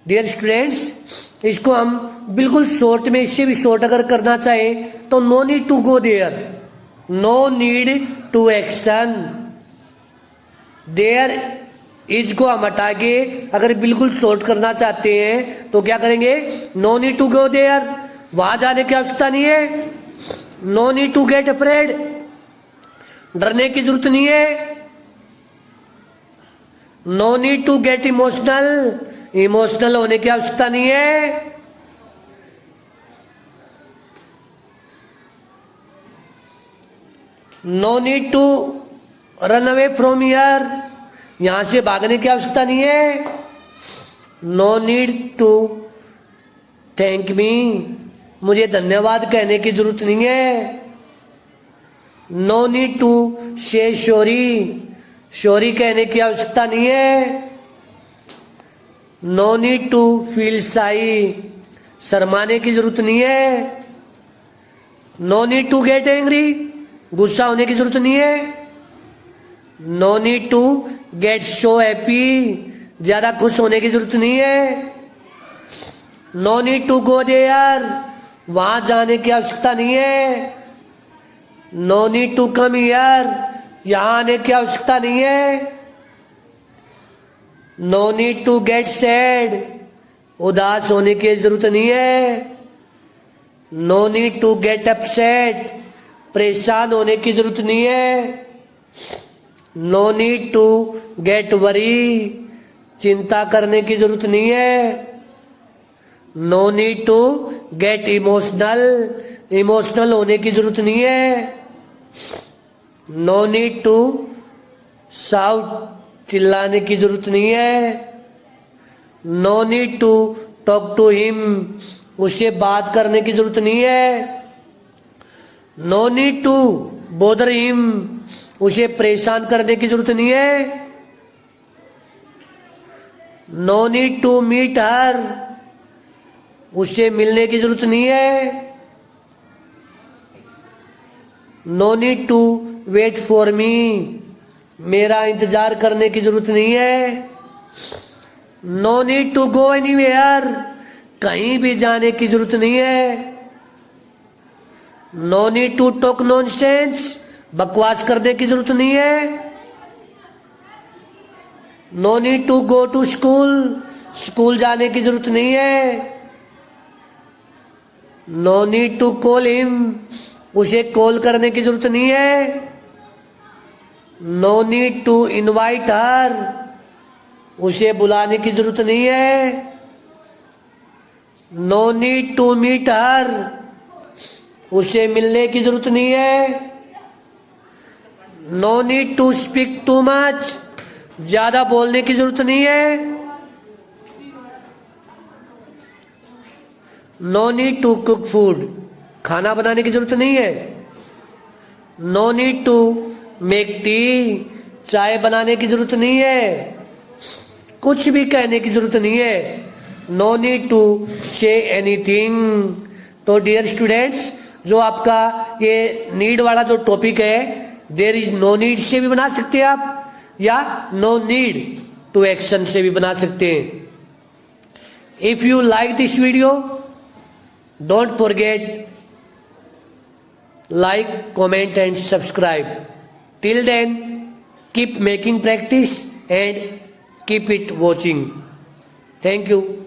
Dear students, इसको हम बिल्कुल शॉर्ट में, इससे भी शॉर्ट अगर करना चाहे तो no need to go there, no need to action. There is को हम हटा के अगर बिल्कुल शॉर्ट करना चाहते हैं तो क्या करेंगे, no need to go there, वहां जाने की आवश्यकता नहीं है। No need to get afraid, डरने की जरूरत नहीं है। No need to get emotional, emotional होने की आवश्यकता नहीं है। No need to run away from here, यहां से भागने की आवश्यकता नहीं है। No need to thank me, मुझे धन्यवाद कहने की जरूरत नहीं है। No need to say sorry, sorry कहने की आवश्यकता नहीं है। नो नीड टू फील शाई, शर्माने की जरूरत नहीं है। No need to get angry, गुस्सा होने की जरूरत नहीं है। No need to get so happy, ज्यादा खुश होने की जरूरत नहीं है। No need to go there, वहां जाने की आवश्यकता नहीं है। No need to come here, यहां आने की आवश्यकता नहीं है। No need to get sad, उदास होने की जरूरत नहीं है। No need to get upset, परेशान होने की जरूरत नहीं है। No need to get worry, चिंता करने की जरूरत नहीं है। No need to get emotional, emotional होने की जरूरत नहीं है। नो नीड टू शाउट, चिल्लाने की जरूरत नहीं है। No need to talk to him, उससे बात करने की जरूरत नहीं है। No need to bother him, उसे परेशान करने की जरूरत नहीं है। No need to meet her, उससे मिलने की जरूरत नहीं है। No need to wait for me, मेरा इंतजार करने की जरूरत नहीं है। No need to go anywhere, कहीं भी जाने की जरूरत नहीं है। No need to talk nonsense, बकवास करने की जरूरत नहीं है। No need to go to school, school जाने की जरूरत नहीं है। No need to call him, उसे कॉल करने की जरूरत नहीं है। No need to invite her, उसे बुलाने की जरूरत नहीं है। No need to meet her, उसे मिलने की जरूरत नहीं है। No need to speak too much, ज्यादा बोलने की जरूरत नहीं है। No need to cook food, खाना बनाने की जरूरत नहीं है। No need to make tea, चाय बनाने की जरूरत नहीं है। कुछ भी कहने की जरूरत नहीं है। No need to say anything. तो डियर स्टूडेंट्स, जो आपका ये नीड वाला जो टॉपिक है, देयर इज नो नीड से भी बना सकते हैं आप, या नो नीड टू एक्शन से भी बना सकते हैं। If you like this video, don't forget like, comment and subscribe. Till then, keep making practice and keep it watching. Thank you.